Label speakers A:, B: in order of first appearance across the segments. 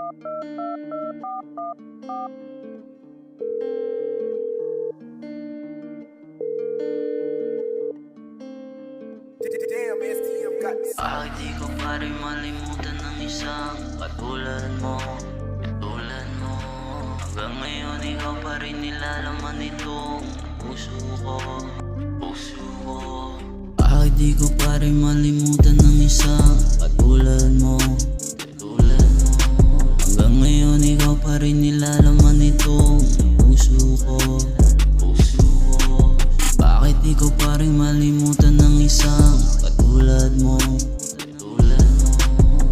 A: Di ko pa rin malimutan ng isang katulad mo, katulad mo. Hanggang ngayon ikaw pa rin nilalaman itong puso ko, puso ko. Di ko pa rin malimutan ng isang katulad mo, katulad mo. Hanggang ngayon ikaw pa rin nilalaman itong puso ko, puso ko. Bakit di ko pa rin malimutan ng isang katulad mo, katulad mo.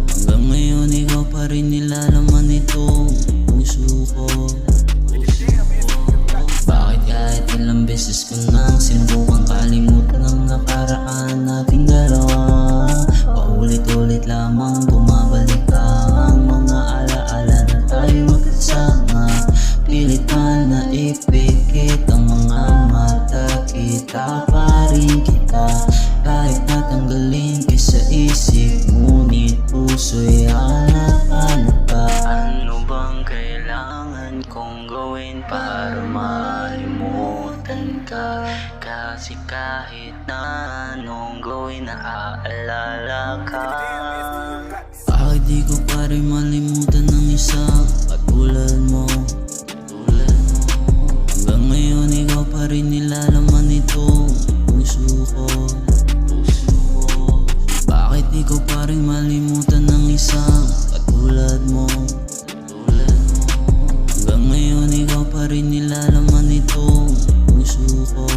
A: Hanggang ngayon ikaw pa rin nilalaman itong puso ko, puso ko. Bakit kahit ilang beses ko nang sinubukan kalimutan ng nakaraan nating dalawa, paulit-ulit lamang bumabalik ang mga alaala na tayo magkasama. Pilit man na ipikit ang mga mata, kita pa rin kita. Kahit natanggalin ka sa isip, ngunit puso'y hanap-hanap ka. Ano bang kailangan kong gawin para malimutan ka? Kasi kahit na anong gawin, naaalala ka. Bakit di ko pa rin malimutan ng isang katulad mo, katulad mo. Hanggang ngayon ikaw pa rin nilalaman itong puso ko, puso ko. Bakit di ko pa rin malimutan ng isang katulad mo, katulad mo. Hanggang ngayon ikaw pa rin nilalaman itong puso ko.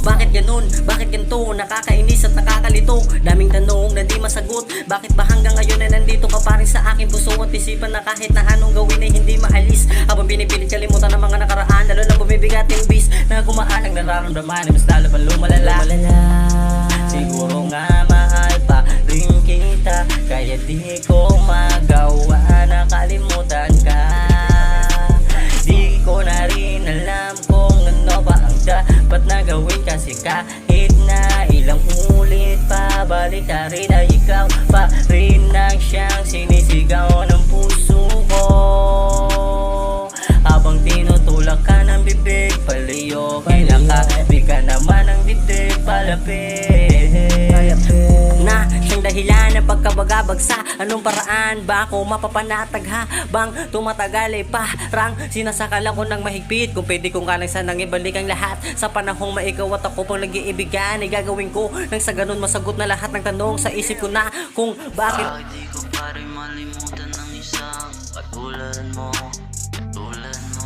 B: Bakit ganun? Bakit ganito? Nakakainis at nakakalito. Daming tanong na di masagot. Bakit ba hanggang ngayon na nandito ka pa rin sa aking puso at isipan na kahit na anong gawin ay hindi maalis? Habang pinipilit kalimutan ang mga nakaraan, lalo lang bumibigat yung bis na gumaan ang nararamdaman ay mas lalo pang lumalala. Siguro nga mahal pa rin kita, kaya di ko magawa na kalimutan ka. Di ko na rin alam kung ano ba ang dapat na gawin, kasi kahit na ilang ulit pabalik ka rin ay ikaw pa rin ang siyang sinisigaw ng puso ko. Habang tinutulak ka ng bibig palayo, kinakabi ka naman ang dibdib palapit. Na siyang dahilan ng pagkabagabagsa, anong paraan ba ako mapapanatag habang tumatagal ay parang sinasakal ako ng mahigpit. Kung pwede kong lang sanang ibalik ang lahat sa panahong maikaw at ako pang nag-iibigan, ay gagawin ko nang sa ganun masagot na lahat ng tanong sa isip ko na kung bakit.
A: Di ko pa rin malimutan ng isang katulad mo, katulad mo.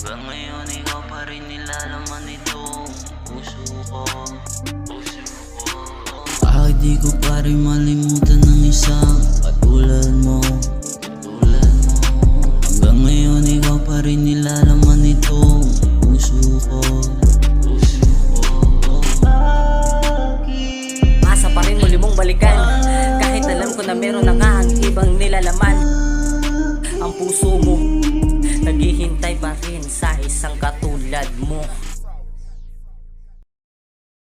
A: Hanggang ngayon ikaw pa rin nilalaman itong puso ko, puso ko. Di ko pa rin malimutan ng isang katulad mo, katulad mo. Hanggang ngayon ikaw pa rin nilalaman itong puso ko, puso ko.
B: Asa pa rin muli mong balikan, kahit alam ko na meron na nga ang ibang nilalaman. Ang puso mo naghihintay pa rin sa isang katulad